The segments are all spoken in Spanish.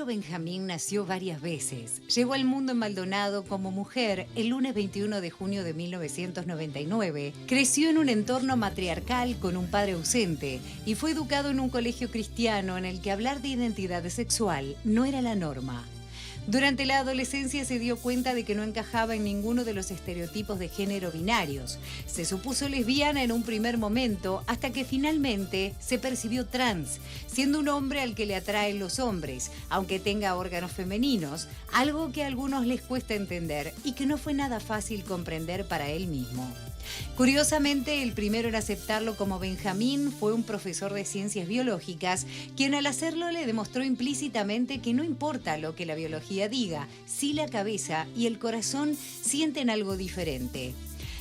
Ciro Benjamín nació varias veces. Llegó al mundo en Maldonado como mujer el lunes 21 de junio de 1999. Creció en un entorno matriarcal con un padre ausente y fue educado en un colegio cristiano en el que hablar de identidad sexual no era la norma. Durante la adolescencia se dio cuenta de que no encajaba en ninguno de los estereotipos de género binarios. Se supuso lesbiana en un primer momento hasta que finalmente se percibió trans, siendo un hombre al que le atraen los hombres, aunque tenga órganos femeninos, algo que a algunos les cuesta entender y que no fue nada fácil comprender para él mismo. Curiosamente, el primero en aceptarlo como Benjamín fue un profesor de ciencias biológicas, quien al hacerlo le demostró implícitamente que no importa lo que la biología diga, si la cabeza y el corazón sienten algo diferente.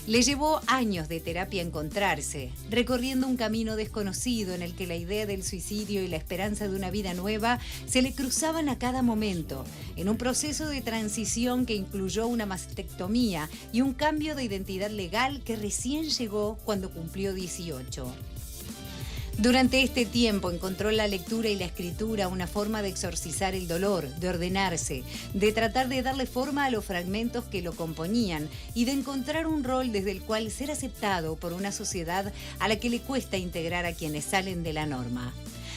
Le llevó años de terapia encontrarse, recorriendo un camino desconocido en el que la idea del suicidio y la esperanza de una vida nueva se le cruzaban a cada momento, en un proceso de transición que incluyó una mastectomía y un cambio de identidad legal que recién llegó cuando cumplió 18. Durante este tiempo encontró la lectura y la escritura una forma de exorcizar el dolor, de ordenarse, de tratar de darle forma a los fragmentos que lo componían y de encontrar un rol desde el cual ser aceptado por una sociedad a la que le cuesta integrar a quienes salen de la norma.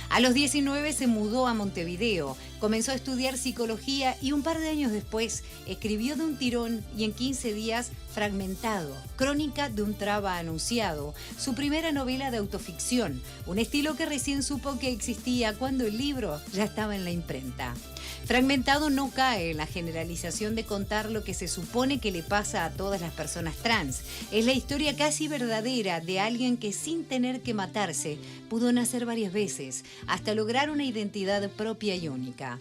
A los 19 se mudó a Montevideo, comenzó a estudiar psicología y un par de años después escribió de un tirón y en 15 días Fragmentado, crónica de un traba anunciado, su primera novela de autoficción, un estilo que recién supo que existía cuando el libro ya estaba en la imprenta. Fragmentado no cae en la generalización de contar lo que se supone que le pasa a todas las personas trans. Es la historia casi verdadera de alguien que sin tener que matarse pudo nacer varias veces hasta lograr una identidad propia y única.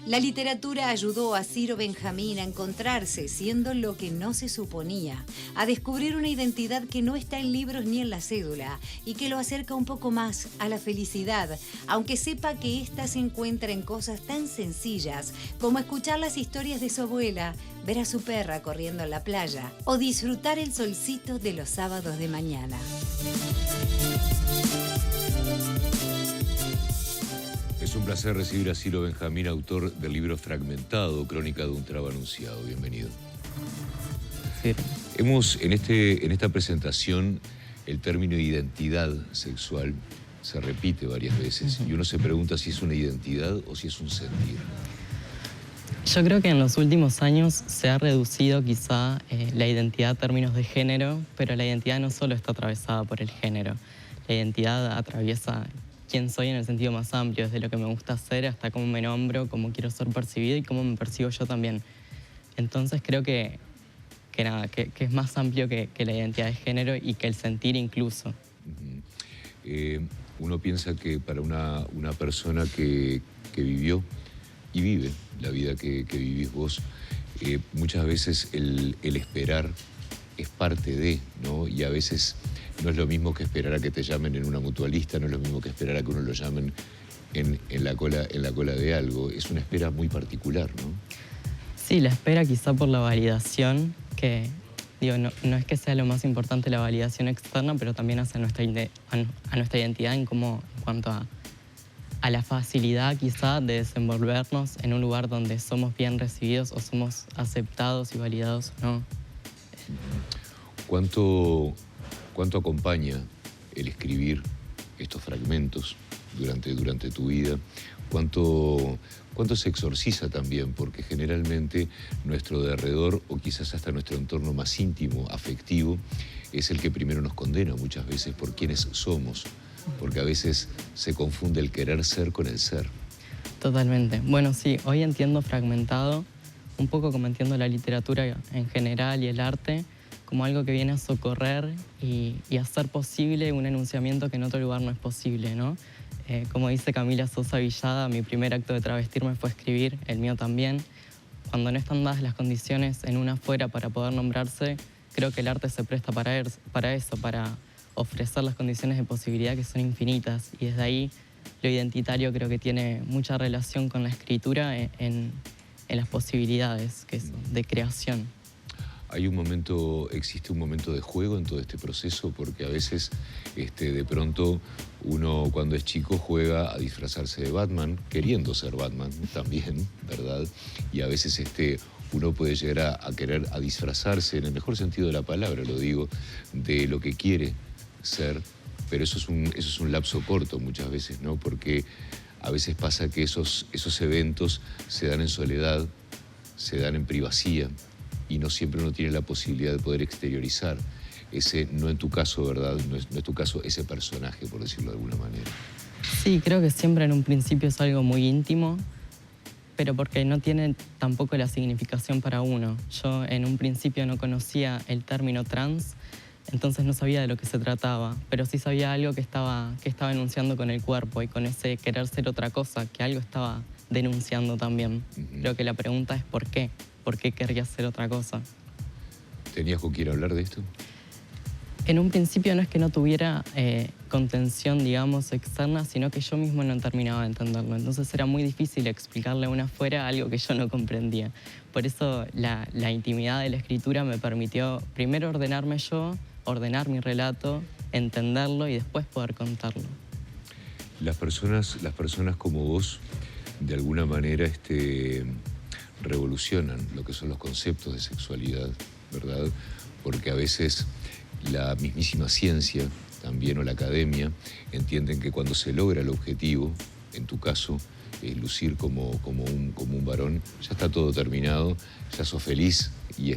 La literatura ayudó a Ciro Benjamín a encontrarse siendo lo que no se suponía, a descubrir una identidad que no está en libros ni en la cédula y que lo acerca un poco más a la felicidad, aunque sepa que ésta se encuentra en cosas tan sencillas como escuchar las historias de su abuela, ver a su perra corriendo en la playa o disfrutar el solcito de los sábados de mañana. Es un placer recibir a Ciro Benjamín, autor del libro Fragmentado, crónica de un traba anunciado. Bienvenido. Sí. Hemos, en esta presentación, el término identidad sexual se repite varias veces y uno se pregunta si es una identidad o si es un sentir. Yo creo que en los últimos años se ha reducido quizá la identidad a términos de género, pero la identidad no solo está atravesada por el género. La identidad atraviesa quién soy en el sentido más amplio, desde lo que me gusta hacer hasta cómo me nombro, cómo quiero ser percibido y cómo me percibo yo también. Entonces creo que es más amplio que la identidad de género y que el sentir incluso. Uno piensa que para una persona que vivió y vive la vida que vivís vos, muchas veces el esperar es parte de, ¿no? Y a veces no es lo mismo que esperar a que te llamen en una mutualista, no es lo mismo que esperar a que uno lo llamen en la cola de algo. Es una espera muy particular, ¿no? Sí, la espera quizá por la validación, que digo, no es que sea lo más importante la validación externa, pero también hacia nuestra identidad en cuanto a la facilidad quizá de desenvolvernos en un lugar donde somos bien recibidos o somos aceptados y validados o no. ¿Cuánto acompaña el escribir estos fragmentos durante tu vida? ¿Cuánto se exorciza también? Porque generalmente nuestro derredor, o quizás hasta nuestro entorno más íntimo, afectivo, es el que primero nos condena muchas veces por quienes somos, porque a veces se confunde el querer ser con el ser. Totalmente. Bueno, sí, hoy entiendo Fragmentado, un poco como entiendo la literatura en general y el arte, como algo que viene a socorrer y hacer posible un enunciamiento que en otro lugar no es posible, ¿no? Como dice Camila Sosa Villada, mi primer acto de travestirme fue escribir, el mío también. Cuando no están dadas las condiciones en una afuera para poder nombrarse, creo que el arte se presta para eso, para ofrecer las condiciones de posibilidad que son infinitas. Y desde ahí lo identitario creo que tiene mucha relación con la escritura en las posibilidades de creación. Existe un momento de juego en todo este proceso, porque a veces de pronto Uno cuando es chico juega a disfrazarse de Batman, queriendo ser Batman también, ¿verdad? Y a veces uno puede llegar a querer a disfrazarse, en el mejor sentido de la palabra, lo digo, de lo que quiere ser, pero eso es un lapso corto muchas veces, ¿no? Porque a veces pasa que esos eventos se dan en soledad, se dan en privacía, y no siempre uno tiene la posibilidad de poder exteriorizar ese, no en tu caso, ¿verdad? No es tu caso ese personaje, por decirlo de alguna manera. Sí, creo que siempre en un principio es algo muy íntimo, pero porque no tiene tampoco la significación para uno. Yo en un principio no conocía el término trans, entonces no sabía de lo que se trataba, pero sí sabía algo que estaba enunciando con el cuerpo y con ese querer ser otra cosa, que algo estaba denunciando también. Creo que la pregunta es ¿por qué? ¿Por qué querría ser otra cosa? ¿Tenías con quién hablar de esto? En un principio no es que no tuviera contención, digamos, externa, sino que yo mismo no terminaba de entenderlo. Entonces era muy difícil explicarle a una afuera algo que yo no comprendía. Por eso la intimidad de la escritura me permitió primero ordenarme yo, ordenar mi relato, entenderlo y después poder contarlo. Las personas como vos, de alguna manera, revolucionan lo que son los conceptos de sexualidad, ¿verdad? Porque a veces la mismísima ciencia, también, o la academia, entienden que cuando se logra el objetivo, en tu caso, lucir como un varón, ya está todo terminado, ya sos feliz y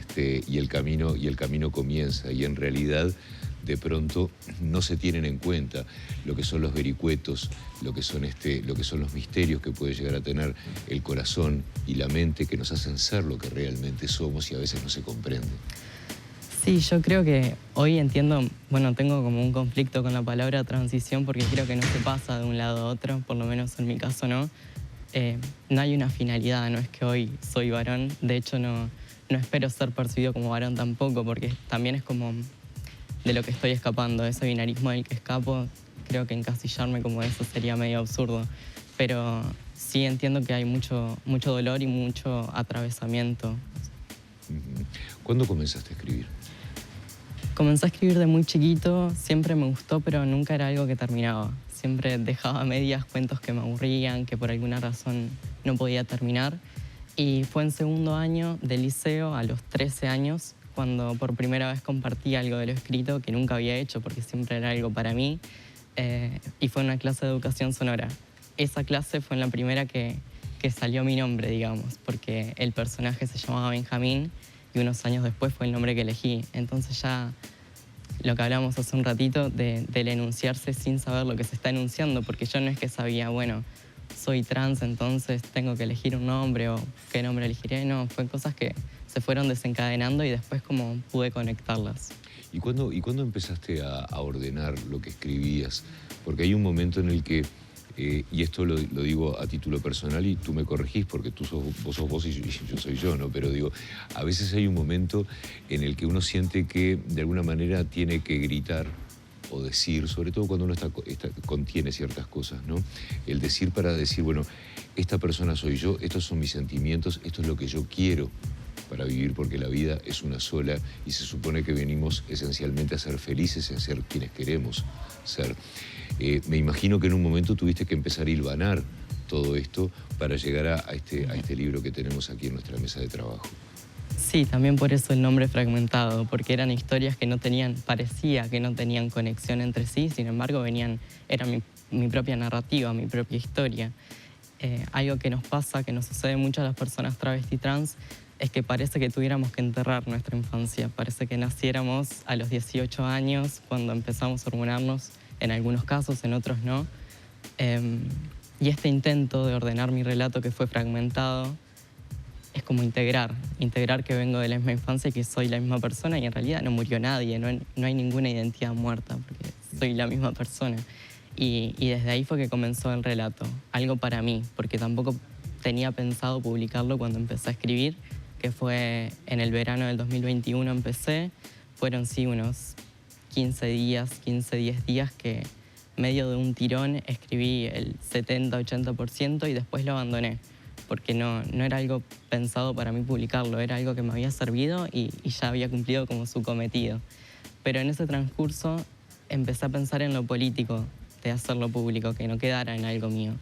el camino comienza. Y en realidad, de pronto, no se tienen en cuenta lo que son los vericuetos, lo que son los misterios que puede llegar a tener el corazón y la mente, que nos hacen ser lo que realmente somos y a veces no se comprende. Sí, yo creo que hoy entiendo, bueno, tengo como un conflicto con la palabra transición porque creo que no se pasa de un lado a otro, por lo menos en mi caso no. No hay una finalidad, no es que hoy soy varón, de hecho no espero ser percibido como varón tampoco, porque también es como de lo que estoy escapando, ese binarismo del que escapo, creo que encasillarme como eso sería medio absurdo, pero sí entiendo que hay mucho dolor y mucho atravesamiento. ¿Cuándo comenzaste a escribir? Comencé a escribir de muy chiquito, siempre me gustó, pero nunca era algo que terminaba. Siempre dejaba a medias cuentos que me aburrían, que por alguna razón no podía terminar. Y fue en segundo año de liceo, a los 13 años, cuando por primera vez compartí algo de lo escrito que nunca había hecho, porque siempre era algo para mí, y fue una clase de educación sonora. Esa clase fue en la primera que salió mi nombre, digamos, porque el personaje se llamaba Benjamín, y unos años después fue el nombre que elegí. Entonces ya lo que hablábamos hace un ratito del enunciarse sin saber lo que se está enunciando, porque yo no es que sabía, bueno, soy trans, entonces tengo que elegir un nombre o qué nombre elegiré. No, fue cosas que se fueron desencadenando y después como pude conectarlas. ¿Y cuándo empezaste a ordenar lo que escribías? Porque hay un momento en el que, y esto lo digo a título personal y tú me corregís porque vos sos vos y yo soy yo, ¿no? Pero digo, a veces hay un momento en el que uno siente que de alguna manera tiene que gritar o decir, sobre todo cuando uno contiene ciertas cosas, ¿no? El decir para decir, bueno, esta persona soy yo, estos son mis sentimientos, esto es lo que yo quiero para vivir, porque la vida es una sola y se supone que venimos esencialmente a ser felices y a ser quienes queremos ser. Me imagino que en un momento tuviste que empezar a hilvanar todo esto para llegar a este libro que tenemos aquí en nuestra mesa de trabajo. Sí, también por eso el nombre Fragmentado, porque eran historias que no tenían, parecía que no tenían conexión entre sí, sin embargo era mi propia narrativa, mi propia historia. Algo que nos pasa, que nos sucede mucho a las personas travesti trans, es que parece que tuviéramos que enterrar nuestra infancia. Parece que naciéramos a los 18 años cuando empezamos a hormonarnos, en algunos casos, en otros no. Y este intento de ordenar mi relato que fue fragmentado es como integrar que vengo de la misma infancia y que soy la misma persona y en realidad no murió nadie, no hay ninguna identidad muerta porque soy la misma persona. Y desde ahí fue que comenzó el relato, algo para mí, porque tampoco tenía pensado publicarlo cuando empecé a escribir, que fue en el verano del 2021 empecé, fueron sí unos 10 días que medio de un tirón escribí el 70-80% y después lo abandoné, porque no era algo pensado para mí publicarlo, era algo que me había servido y ya había cumplido como su cometido. Pero en ese transcurso empecé a pensar en lo político hacerlo público, que no quedara en algo mío.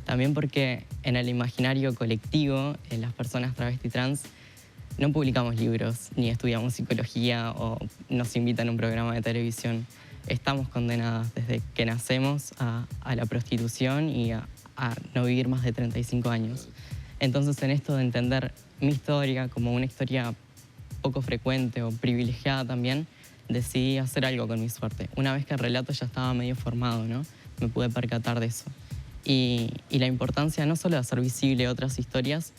También porque en el imaginario colectivo, en las personas travesti trans, no publicamos libros, ni estudiamos psicología o nos invitan a un programa de televisión. Estamos condenadas desde que nacemos a la prostitución y a no vivir más de 35 años. Entonces, en esto de entender mi historia como una historia poco frecuente o privilegiada también, decidí hacer algo con mi suerte. Una vez que el relato ya estaba medio formado, ¿no? Me pude percatar de eso. Y la importancia no solo de hacer visible otras historias,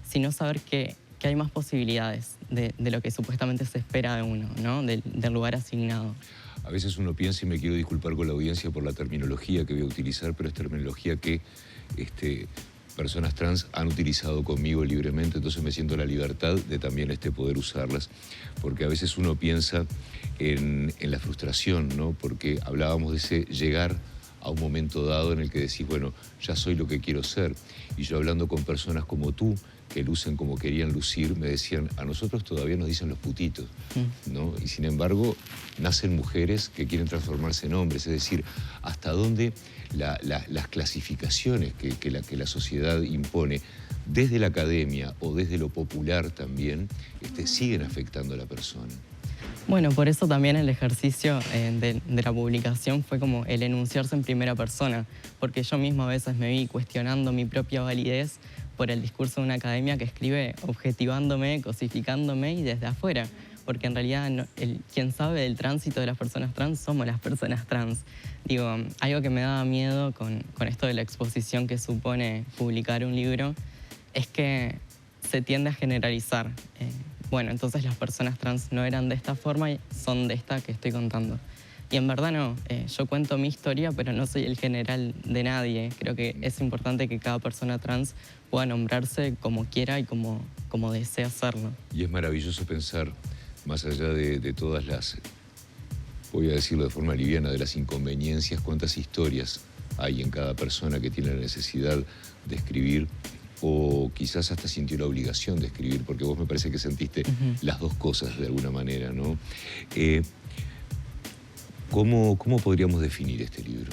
sino saber que hay más posibilidades de lo que supuestamente se espera de uno, ¿no? Del lugar asignado. A veces uno piensa, y me quiero disculpar con la audiencia por la terminología que voy a utilizar, pero es terminología que personas trans han utilizado conmigo libremente, entonces me siento la libertad de también poder usarlas, porque a veces uno piensa en la frustración, ¿no? Porque hablábamos de ese llegar a un momento dado en el que decís, bueno, ya soy lo que quiero ser. Y yo hablando con personas como tú, que lucen como querían lucir, me decían, a nosotros todavía nos dicen los putitos, ¿no? Y sin embargo, nacen mujeres que quieren transformarse en hombres, es decir, hasta dónde las clasificaciones que la sociedad impone, desde la academia o desde lo popular también, siguen afectando a la persona. Bueno, por eso también el ejercicio de la publicación fue como el enunciarse en primera persona, porque yo misma a veces me vi cuestionando mi propia validez por el discurso de una academia que escribe objetivándome, cosificándome y desde afuera, porque en realidad quien sabe del tránsito de las personas trans somos las personas trans. Digo, algo que me daba miedo con esto de la exposición que supone publicar un libro es que se tiende a generalizar. Bueno, entonces las personas trans no eran de esta forma y son de esta que estoy contando. Y en verdad no, yo cuento mi historia, pero no soy el general de nadie. Creo que es importante que cada persona trans pueda nombrarse como quiera y como desee hacerlo. Y es maravilloso pensar, más allá de todas las, voy a decirlo de forma liviana, de las inconveniencias, cuántas historias hay en cada persona que tiene la necesidad de escribir, o quizás hasta sintió la obligación de escribir, porque vos me parece que sentiste las dos cosas de alguna manera, ¿no? ¿Cómo podríamos definir este libro?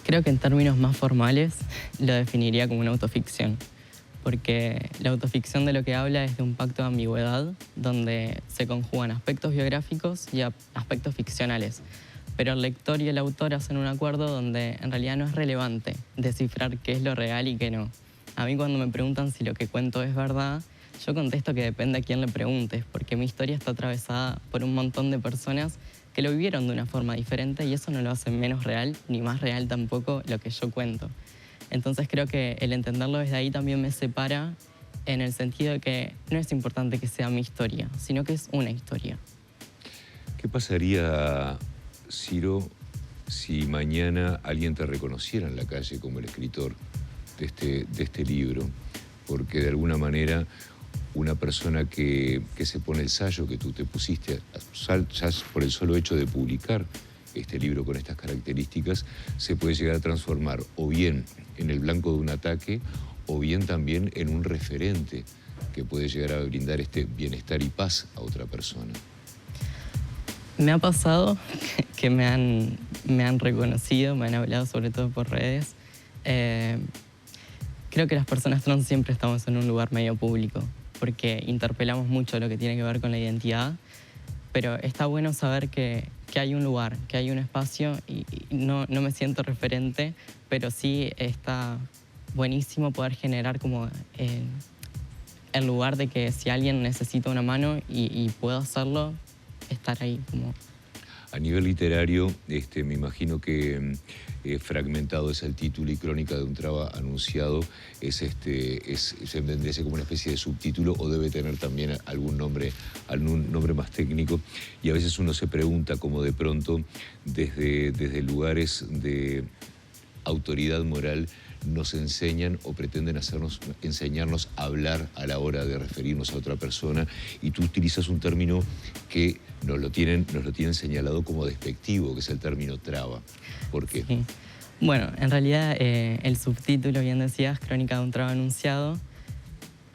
Creo que en términos más formales lo definiría como una autoficción, porque la autoficción de lo que habla es de un pacto de ambigüedad donde se conjugan aspectos biográficos y aspectos ficcionales. Pero el lector y el autor hacen un acuerdo donde en realidad no es relevante descifrar qué es lo real y qué no. A mí cuando me preguntan si lo que cuento es verdad, yo contesto que depende a quién le preguntes, porque mi historia está atravesada por un montón de personas que lo vivieron de una forma diferente y eso no lo hace menos real, ni más real tampoco lo que yo cuento. Entonces creo que el entenderlo desde ahí también me separa en el sentido de que no es importante que sea mi historia, sino que es una historia. ¿Qué pasaría, Ciro, si mañana alguien te reconociera en la calle como el escritor de este libro? Porque de alguna manera una persona que se pone el sello que tú te pusiste, ya por el solo hecho de publicar este libro con estas características, se puede llegar a transformar o bien en el blanco de un ataque o bien también en un referente que puede llegar a brindar este bienestar y paz a otra persona. Me ha pasado que me han reconocido, me han hablado sobre todo por redes. Creo que las personas trans siempre estamos en un lugar medio público porque interpelamos mucho lo que tiene que ver con la identidad, pero está bueno saber que hay un lugar, que hay un espacio y no me siento referente, pero sí está buenísimo poder generar como el lugar de que si alguien necesita una mano y puedo hacerlo, estar ahí como... A nivel literario, me imagino que Fragmentado es el título y Crónica de un Traba Anunciado se vendría como una especie de subtítulo o debe tener también algún nombre más técnico. Y a veces uno se pregunta como de pronto desde lugares de autoridad moral nos enseñan o pretenden enseñarnos a hablar a la hora de referirnos a otra persona y tú utilizas un término que nos lo tienen señalado como despectivo, que es el término traba. ¿Por qué? Sí. Bueno, en realidad el subtítulo, bien decías, Crónica de un Traba Anunciado,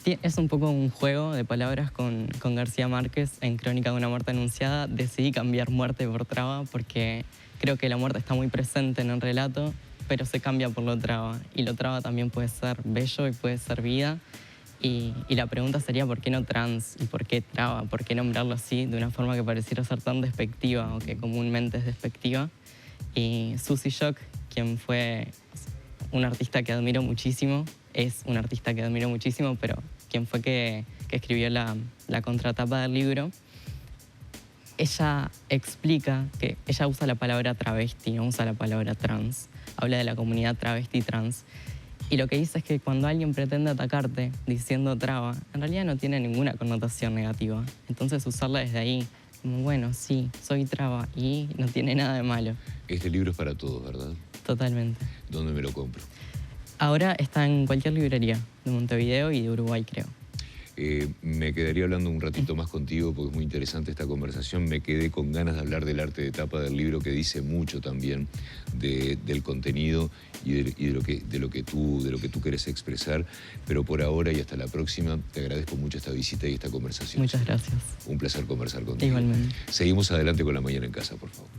es un poco un juego de palabras con García Márquez en Crónica de una Muerte Anunciada. Decidí cambiar muerte por traba porque creo que la muerte está muy presente en el relato, pero se cambia por lo traba. Y lo traba también puede ser bello y puede ser vida. Y la pregunta sería ¿por qué no trans? ¿Y por qué traba? ¿Por qué nombrarlo así de una forma que pareciera ser tan despectiva o que comúnmente es despectiva? Y Susy Shock, quien fue un artista que admiro muchísimo, es un artista que admiro muchísimo, pero quien fue que escribió la contratapa del libro, ella explica que ella usa la palabra travesti, no usa la palabra trans. Habla de la comunidad travesti trans. Y lo que dice es que cuando alguien pretende atacarte diciendo traba, en realidad no tiene ninguna connotación negativa. Entonces usarla desde ahí, como bueno, sí, soy traba y no tiene nada de malo. Este libro es para todos, ¿verdad? Totalmente. ¿Dónde me lo compro? Ahora está en cualquier librería de Montevideo y de Uruguay, creo. Me quedaría hablando un ratito más contigo porque es muy interesante esta conversación. Me quedé con ganas de hablar del arte de tapa del libro, que dice mucho también del contenido y de lo que tú querés expresar. Pero por ahora y hasta la próxima, te agradezco mucho esta visita y esta conversación. Muchas gracias. Un placer conversar contigo. Igualmente. Seguimos adelante con La Mañana en Casa, por favor.